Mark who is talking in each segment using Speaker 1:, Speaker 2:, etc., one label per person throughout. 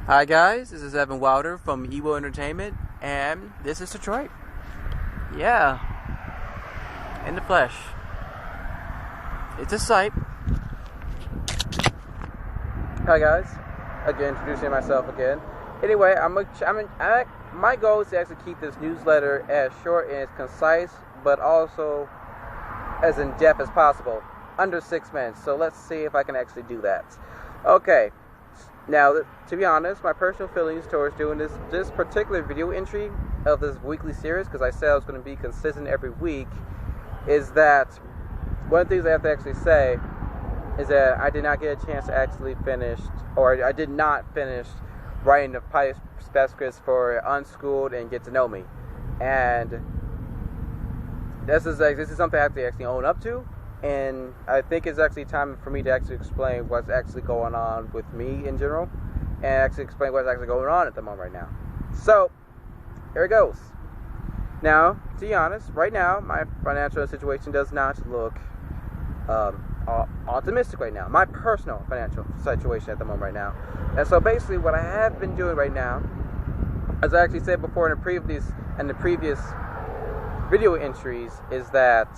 Speaker 1: Hi guys, this is Evan Wilder from E.Wil Entertainment, and this is Detroit. Yeah, in the flesh. It's a sight. Hi guys, again introducing myself again. Anyway, my goal is to actually keep this newsletter as short and as concise, but also as in depth as possible, under 6 minutes. So let's see if I can actually do that. Okay. Now, to be honest, my personal feelings towards doing this particular video entry of this weekly series, because I said I was going to be consistent every week, is that one of the things I have to actually say is that I did not get a chance to actually finish, or I did not finish writing the pilot spec scripts for Unschooled and Get to Know Me. And this is something I have to actually own up to. And I think it's actually time for me to actually explain what's actually going on with me in general, and actually explain what's actually going on at the moment right now. So, here it goes. Now, to be honest, right now, my financial situation does not look optimistic right now. My personal financial situation at the moment right now. And so basically what I have been doing right now, as I actually said before in the previous video entries, is that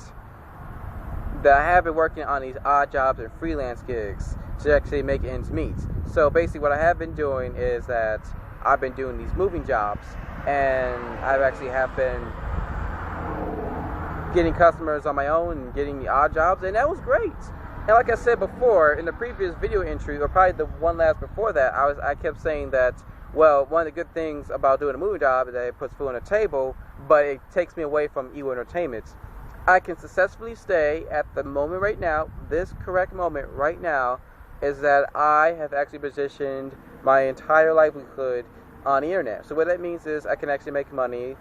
Speaker 1: I have been working on these odd jobs and freelance gigs to actually make ends meet. So basically what I have been doing is that I've been doing these moving jobs, and I've actually have been getting customers on my own and getting the odd jobs, and that was great. And like I said before, in the previous video entry, or probably the one last before that, I kept saying that, well, one of the good things about doing a moving job is that it puts food on the table, but it takes me away from E.Wil Entertainment. I can successfully stay at the moment right now, this correct moment right now, is that I have actually positioned my entire livelihood on the internet. So what that means is I can actually make money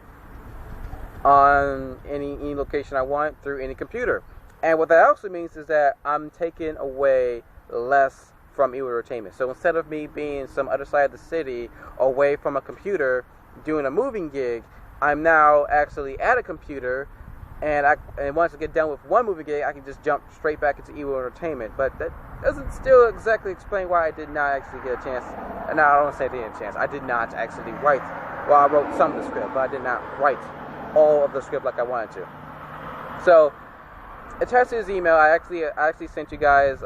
Speaker 1: on any location I want through any computer. And what that also means is that I'm taking away less from E.Wil Entertainment. So instead of me being some other side of the city away from a computer doing a moving gig, I'm now actually at a computer. And once I get done with one movie gig, I can just jump straight back into E.Wil Entertainment. But that doesn't still exactly explain why I did not actually get a chance. And I don't want to say I didn't get a chance. I did not actually write. Well, I wrote some of the script, but I did not write all of the script like I wanted to. So, attached to this email, I actually sent you guys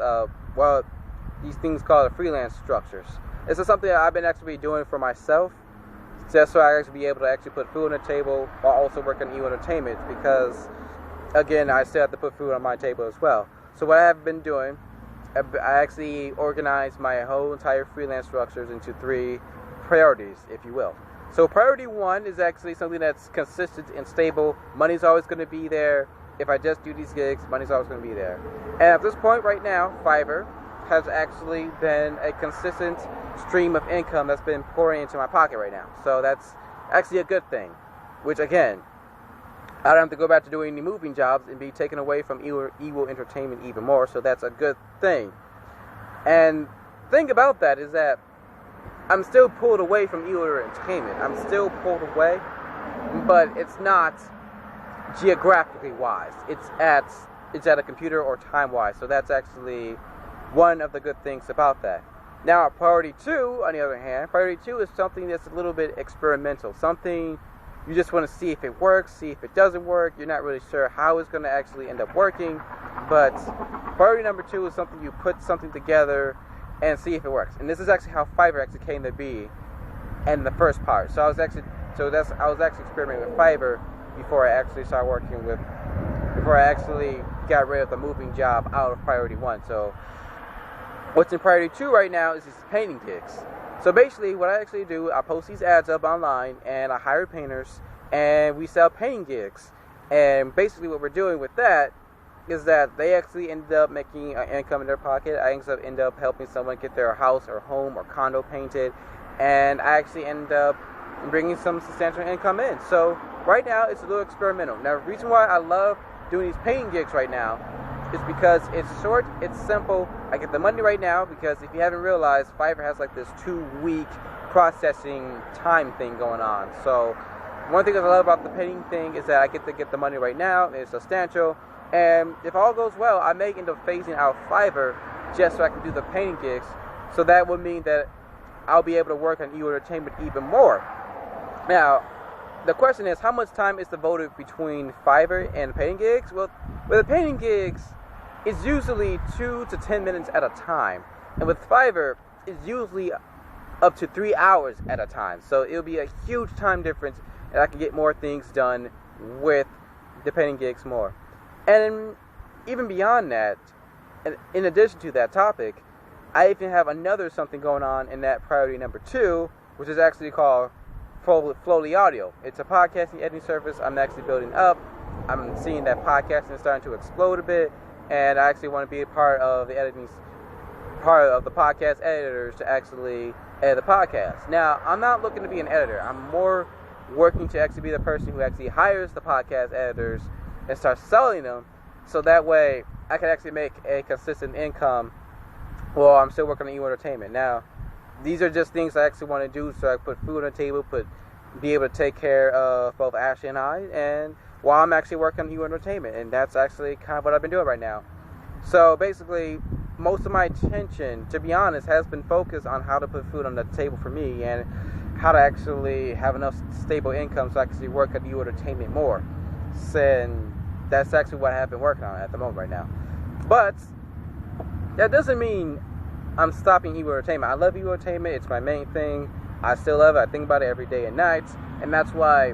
Speaker 1: these things called freelance structures. This is something that I've been actually doing for myself, just so I actually be able to actually put food on the table while also working on E.Wil Entertainment, because, again, I still have to put food on my table as well. So what I have been doing, I actually organized my whole entire freelance structures into 3 priorities, if you will. So priority 1 is actually something that's consistent and stable. Money's always going to be there. If I just do these gigs, money's always going to be there. And at this point right now, Fiverr has actually been a consistent stream of income that's been pouring into my pocket right now. So that's actually a good thing, which again, I don't have to go back to doing any moving jobs and be taken away from E.Wil Entertainment even more, so that's a good thing. And the thing about that is that I'm still pulled away from E.Wil Entertainment. I'm still pulled away, but it's not geographically wise. It's at a computer or time wise, so that's actually one of the good things about that. Now, priority 2, on the other hand, priority 2 is something that's a little bit experimental. Something you just want to see if it works, see if it doesn't work. You're not really sure how it's going to actually end up working. But priority number 2 is something you put something together and see if it works. And this is actually how Fiverr actually came to be in the first part. So I was actually experimenting with Fiverr before I actually got rid of the moving job out of priority 1. So what's in priority 2 right now is these painting gigs. So basically what I actually do, I post these ads up online and I hire painters and we sell painting gigs. And basically what we're doing with that is that they actually end up making an income in their pocket. I end up helping someone get their house or home or condo painted, and I actually end up bringing some substantial income in. So right now it's a little experimental. Now the reason why I love doing these painting gigs right now is because it's short, it's simple. I get the money right now because if you haven't realized, Fiverr has like this 2-week processing time thing going on. So one thing that I love about the painting thing is that I get to get the money right now, and it's substantial. And if all goes well, I may end up phasing out Fiverr just so I can do the painting gigs. So that would mean that I'll be able to work on E.Wil Entertainment even more. Now, the question is, how much time is devoted between Fiverr and painting gigs? Well, with the painting gigs, it's usually 2 to 10 minutes at a time. And with Fiverr, it's usually up to 3 hours at a time. So it'll be a huge time difference, and I can get more things done with the painting gigs more. And even beyond that, in addition to that topic, I even have another something going on in that priority number 2, which is actually called Flowly Audio. It's a podcasting editing service I'm actually building up. I'm seeing that podcasting is starting to explode a bit, and I actually want to be a part of the podcast editors to actually edit the podcast. Now, I'm not looking to be an editor. I'm more working to actually be the person who actually hires the podcast editors and starts selling them, so that way I can actually make a consistent income while I'm still working on E.Wil Entertainment. Now, these are just things I actually want to do so I can put food on the table, be able to take care of both Ashley and I, and while I'm actually working on E.Wil Entertainment. And that's actually kind of what I've been doing right now. So basically, most of my attention, to be honest, has been focused on how to put food on the table for me and how to actually have enough stable income so I can actually work on E.Wil Entertainment more. And that's actually what I have been working on at the moment right now. But that doesn't mean I'm stopping E.Wil Entertainment. I love E.Wil Entertainment. It's my main thing. I still love it. I think about it every day and night. And that's why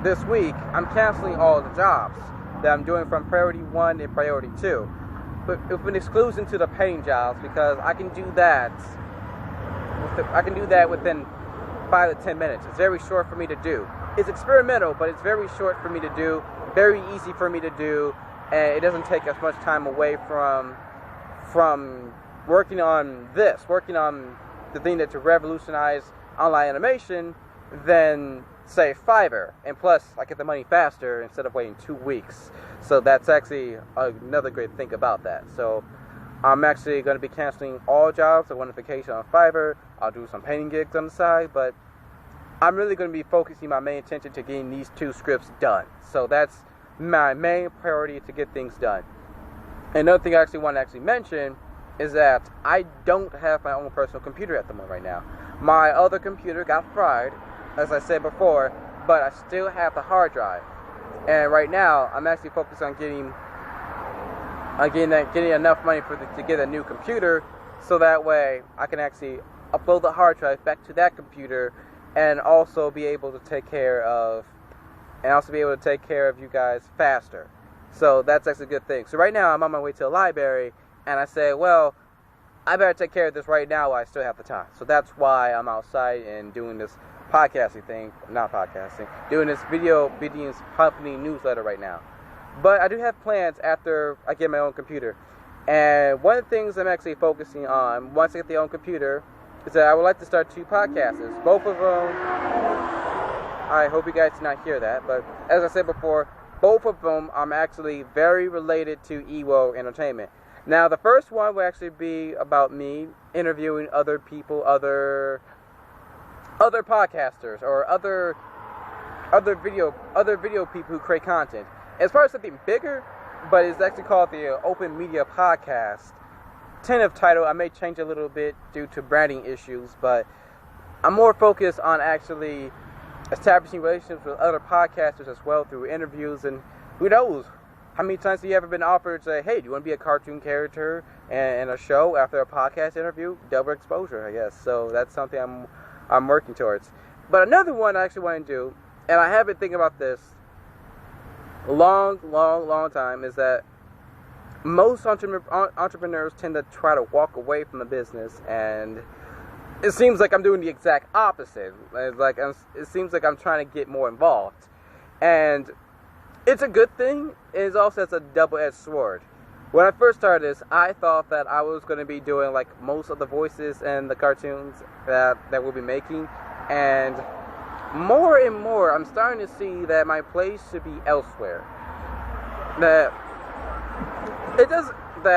Speaker 1: this week I'm canceling all the jobs that I'm doing from priority 1 and priority 2. But with an exclusion to the painting jobs, because I can do that within 5 to 10 minutes. It's very short for me to do. It's experimental, but it's very short for me to do, very easy for me to do, and it doesn't take as much time away from working on the thing that to revolutionize online animation than, say, Fiverr. And plus, I get the money faster instead of waiting 2 weeks. So that's actually another great thing about that. So I'm actually going to be canceling all jobs of notification on Fiverr. I'll do some painting gigs on the side, but I'm really going to be focusing my main attention to getting these 2 scripts done. So that's my main priority, to get things done. Another thing I actually want to mention is that I don't have my own personal computer at the moment right now. My other computer got fried, as I said before, but I still have the hard drive. And right now, I'm actually focused on getting enough money to get a new computer, so that way I can actually upload the hard drive back to that computer, and also be able to take care of you guys faster. So that's actually a good thing. So right now I'm on my way to the library, and I say, well, I better take care of this right now while I still have the time. So that's why I'm outside and doing this doing this video company newsletter right now. But I do have plans after I get my own computer. And one of the things I'm actually focusing on once I get the own computer is that I would like to start 2 podcasts. Both of them, I hope you guys did not hear that, but as I said before, both of them are actually very related to E.Wil Entertainment. Now, the first one will actually be about me interviewing other people, other podcasters, or other video people who create content. As far as something bigger, but it's actually called the Open Media Podcast. Tentative title, I may change a little bit due to branding issues, but I'm more focused on actually establishing relationships with other podcasters as well through interviews. And who knows, how many times have you ever been offered to say, hey, do you want to be a cartoon character in a show after a podcast interview? Double exposure, I guess. So that's something I'm working towards. But another one I actually want to do, and I have been thinking about this a long time, is that most entrepreneurs tend to try to walk away from the business, and it seems like I'm doing the exact opposite. It seems like I'm trying to get more involved. And it's a good thing. It also has a double-edged sword. When I first started this, I thought that I was going to be doing like most of the voices and the cartoons that we'll be making. And more and more, I'm starting to see that my place should be elsewhere. That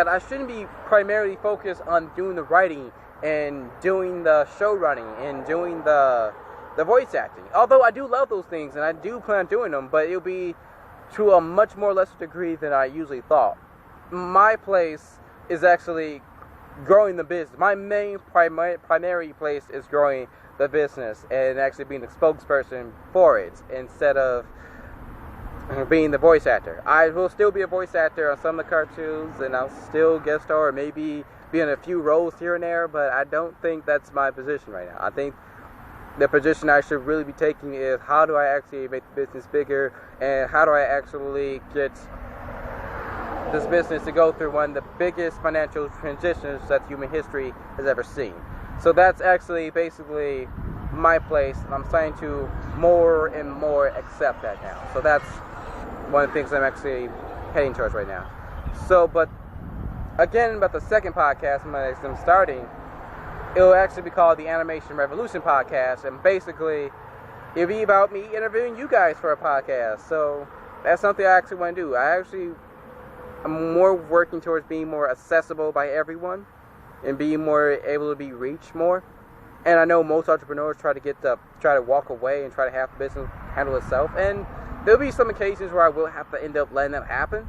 Speaker 1: I shouldn't be primarily focused on doing the writing and doing the show running and doing the voice acting. Although I do love those things and I do plan on doing them, but it'll be to a much more lesser degree than I usually thought. My place is actually growing the business. My main primary place is growing the business and actually being the spokesperson for it instead of being the voice actor. I will still be a voice actor on some of the cartoons, and I'll still guest star or maybe be in a few roles here and there, but I don't think that's my position right now. I think the position I should really be taking is how do I actually make the business bigger, and how do I actually get this business to go through one of the biggest financial transitions that human history has ever seen. So that's actually basically my place, and I'm starting to more and more accept that now. So that's one of the things I'm actually heading towards right now. So, but again, about the second podcast I'm starting, it'll actually be called the Animation Revolution Podcast, and basically it'll be about me interviewing you guys for a podcast. So that's something I actually want to do. I'm more working towards being more accessible by everyone and being more able to be reached more. And I know most entrepreneurs try to walk away and try to have the business handle itself. And there'll be some occasions where I will have to end up letting that happen.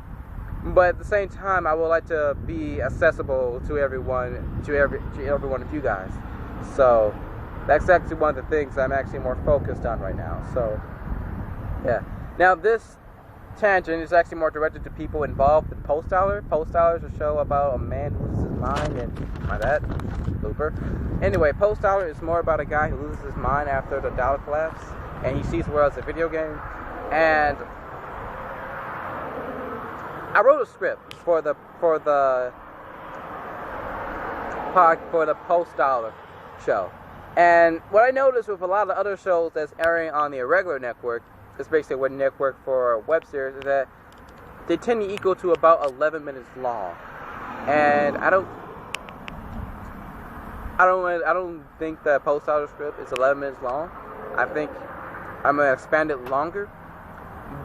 Speaker 1: But at the same time, I would like to be accessible to everyone, to every one of you guys. So that's actually one of the things I'm actually more focused on right now. So yeah. Now this tangent is actually more directed to people involved with Post Dollar. Post Dollar is a show about a man who loses his mind, and my bad, blooper. Anyway, Post Dollar is more about a guy who loses his mind after the dollar collapse, and he sees the world as a video game. And I wrote a script for the Post Dollar show, and what I noticed with a lot of other shows that's airing on the irregular network, it's basically what network for web series, is that they tend to equal to about 11 minutes long. And I don't think the Post Dollar script is 11 minutes long. I think I'm going to expand it longer.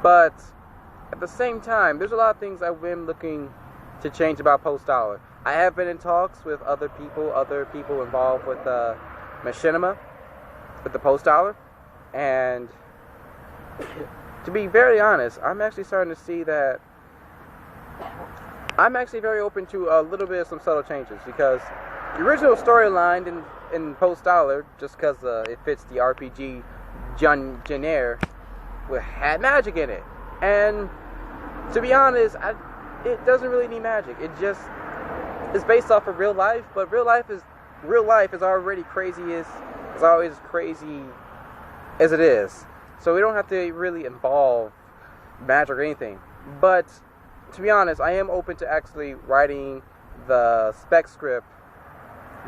Speaker 1: But at the same time, there's a lot of things I've been looking to change about Post Dollar. I have been in talks with other people involved with Machinima, with the Post Dollar, and to be very honest, I'm actually starting to see that I'm actually very open to a little bit of some subtle changes, because the original storyline in Post Dollar, just because it fits the RPG genre, had magic in it. And to be honest, it doesn't really need magic. It's based off of real life, but real life is already crazy as crazy as it is. So we don't have to really involve magic or anything. But to be honest, I am open to actually writing the spec script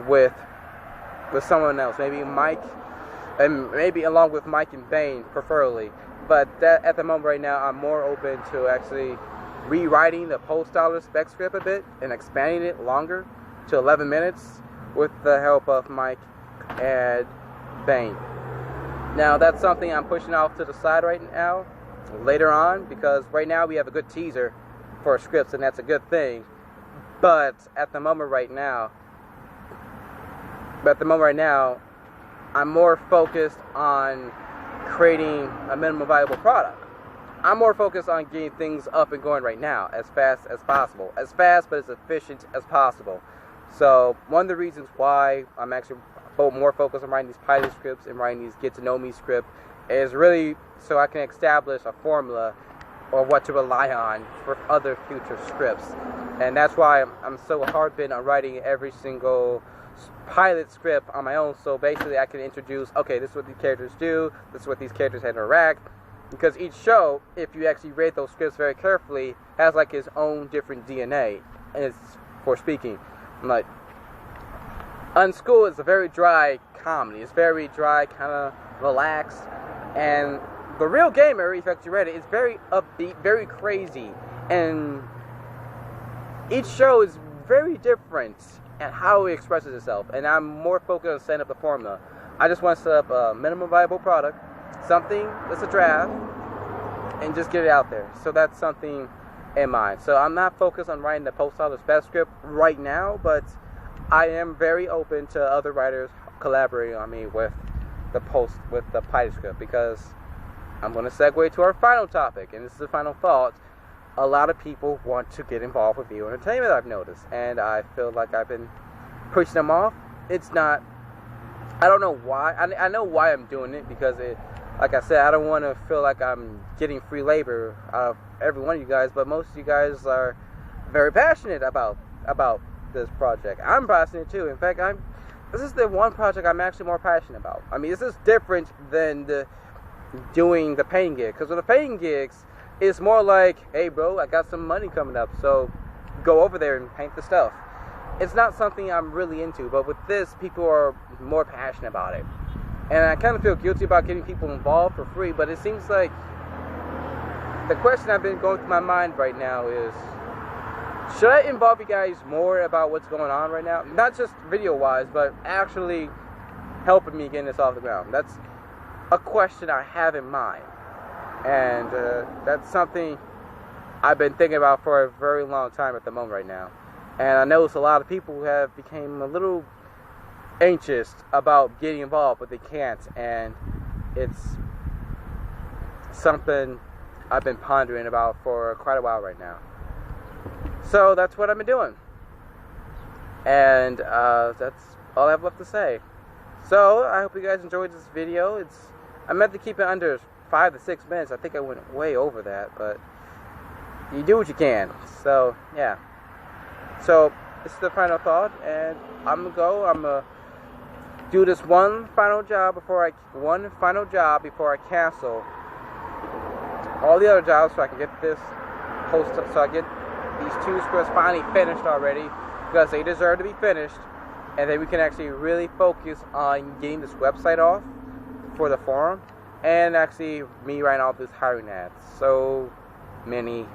Speaker 1: with someone else, maybe Mike, and maybe along with Mike and Bane, preferably. But that, at the moment right now, I'm more open to actually rewriting the Post Dollar spec script a bit and expanding it longer to 11 minutes with the help of Mike and Bane. Now, that's something I'm pushing off to the side right now, later on, because right now we have a good teaser for scripts, and that's a good thing. But at the moment right now, I'm more focused on creating a minimum viable product. I'm more focused on getting things up and going right now, as fast as possible. As fast but as efficient as possible. So, one of the reasons why I'm actually more focused on writing these pilot scripts and writing these get-to-know-me scripts is really so I can establish a formula or what to rely on for other future scripts. And that's why I'm so hard-bent on writing every single pilot script on my own, so basically I can introduce, okay, this is what these characters do, this is what these characters interact, because each show, if you actually read those scripts very carefully, has like its own different DNA, and it's for speaking. Like, Unschooled is a very dry comedy, it's very dry, kind of relaxed, and The Real Gamer, if you actually read it, is very upbeat, very crazy, and each show is very different and how it expresses itself, and I'm more focused on setting up the formula. I just want to set up a minimum viable product, something that's a draft, and just get it out there. So that's something in mind. So I'm not focused on writing the Post Dollar spec script right now, but I am very open to other writers collaborating on me with the pilot script, because I'm going to segue to our final topic, and this is the final thought. A lot of people want to get involved with video entertainment, I've noticed, and I feel like I've been pushing them off. It's not. I don't know why. I know why I'm doing it, because like I said, I don't want to feel like I'm getting free labor out of every one of you guys, but most of you guys are very passionate about this project. I'm passionate too. In fact, this is the one project I'm actually more passionate about. I mean, this is different than doing the painting gig, because with the painting gigs, it's more like, hey bro, I got some money coming up, so go over there and paint the stuff. It's not something I'm really into, but with this, people are more passionate about it. And I kind of feel guilty about getting people involved for free, but it seems like the question I've been going through my mind right now is, should I involve you guys more about what's going on right now? Not just video-wise, but actually helping me getting this off the ground. That's a question I have in mind. And that's something I've been thinking about for a very long time at the moment right now. And I notice a lot of people who have become a little anxious about getting involved, but they can't. And it's something I've been pondering about for quite a while right now. So that's what I've been doing. And that's all I have left to say. So I hope you guys enjoyed this video. I meant to keep it under 5 to 6 minutes. I think I went way over that, but you do what you can. So yeah. So this is the final thought, and I'm gonna go. I'm gonna do this one final job before I cancel all the other jobs, so I can get this posted. So I get these 2 squares finally finished already, because they deserve to be finished, and then we can actually really focus on getting this website off for the forum, and actually me writing all these hiring ads. So many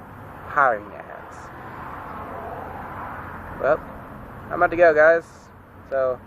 Speaker 1: hiring ads. Well, I'm about to go, guys. So